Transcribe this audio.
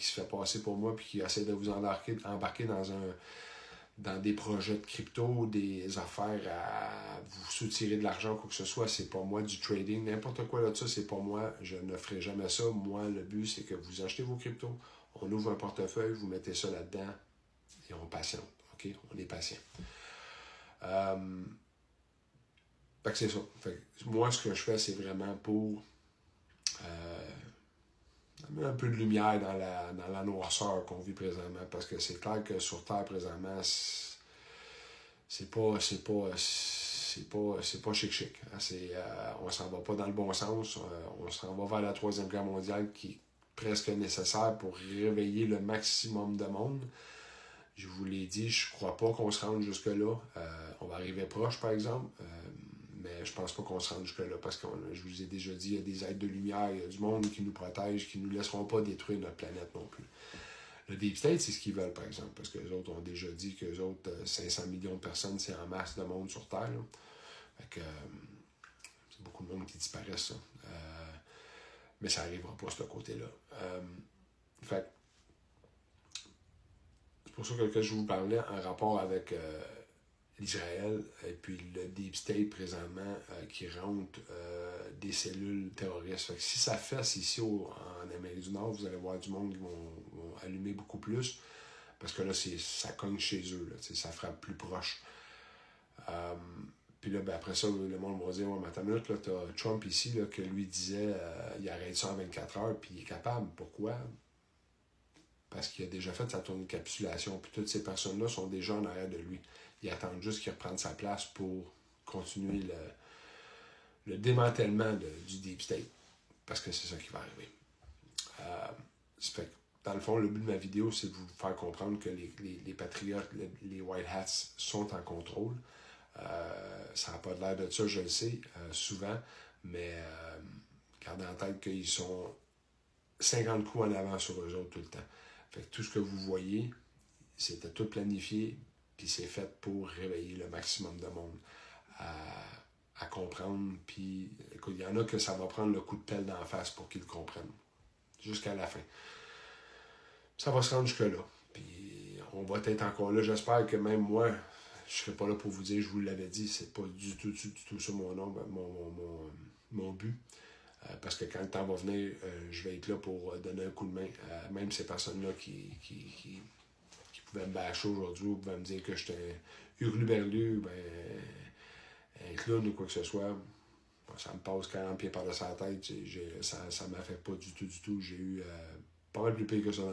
qui se fait passer pour moi puis qui essaie de vous embarquer dans des projets de crypto, des affaires à vous soutirer de l'argent, quoi que ce soit, c'est pas moi du trading, n'importe quoi là de ça, c'est pas moi, je ne ferai jamais ça. Moi, le but, c'est que vous achetez vos cryptos, on ouvre un portefeuille, vous mettez ça là-dedans et on patiente, OK? On est patient. Fait que c'est ça. Fait que moi, ce que je fais, c'est vraiment pour un peu de lumière dans la noirceur qu'on vit présentement, parce que c'est clair que sur Terre, présentement, c'est pas chic. On s'en va pas dans le bon sens. On s'en va vers la Troisième Guerre mondiale qui est presque nécessaire pour réveiller le maximum de monde. Je vous l'ai dit, je crois pas qu'on se rende jusque-là. On va arriver proche, par exemple. Mais je pense pas qu'on se rende jusque-là parce que je vous ai déjà dit, il y a des êtres de lumière, il y a du monde qui nous protège, qui ne nous laisseront pas détruire notre planète non plus. Le Deep State, c'est ce qu'ils veulent, par exemple, parce que les autres ont déjà dit que les autres 500 millions de personnes, c'est en masse de monde sur Terre. Là. Fait que c'est beaucoup de monde qui disparaissent, ça. Mais ça n'arrivera pas, ce côté-là. Fait c'est pour ça que je vous parlais en rapport avec l'Israël et puis le Deep State présentement qui rentre des cellules terroristes. Fait que si ça fesse ici en Amérique du Nord, vous allez voir du monde qui vont allumer beaucoup plus parce que là, ça cogne chez eux, là, ça frappe plus proche. Puis là, ben, après ça, le monde va dire, ouais, mais attends une minute, là, t'as Trump ici là, que lui disait il arrête ça en 24 heures, puis il est capable. Pourquoi? Parce qu'il a déjà fait sa tournée de capitulation, puis toutes ces personnes-là sont déjà en arrière de lui. Ils attendent juste qu'il reprenne sa place pour continuer le démantèlement du Deep State. Parce que c'est ça qui va arriver. Fait que, dans le fond, le but de ma vidéo, c'est de vous faire comprendre que les patriotes, les White Hats sont en contrôle. Ça n'a pas l'air de ça, je le sais, souvent, mais gardez en tête qu'ils sont 50 coups en avant sur eux autres tout le temps. Fait que tout ce que vous voyez, c'était tout planifié, puis c'est fait pour réveiller le maximum de monde à comprendre. Puis, écoute, il y en a que ça va prendre le coup de pelle d'en face pour qu'ils le comprennent, jusqu'à la fin. Ça va se rendre jusque-là. Puis, on va être encore là. J'espère que même moi, je ne serai pas là pour vous dire, je vous l'avais dit, c'est pas du tout ça mon but. Parce que quand le temps va venir, je vais être là pour donner un coup de main à même ces personnes-là qui pouvaient me bâcher aujourd'hui ou pouvaient me dire que j'étais un hurluberlu, un clown ou quoi que ce soit. Ça me passe 40 pieds par-dessus la tête. Ça ne m'affecte pas du tout. J'ai eu pas mal plus pire que ça dans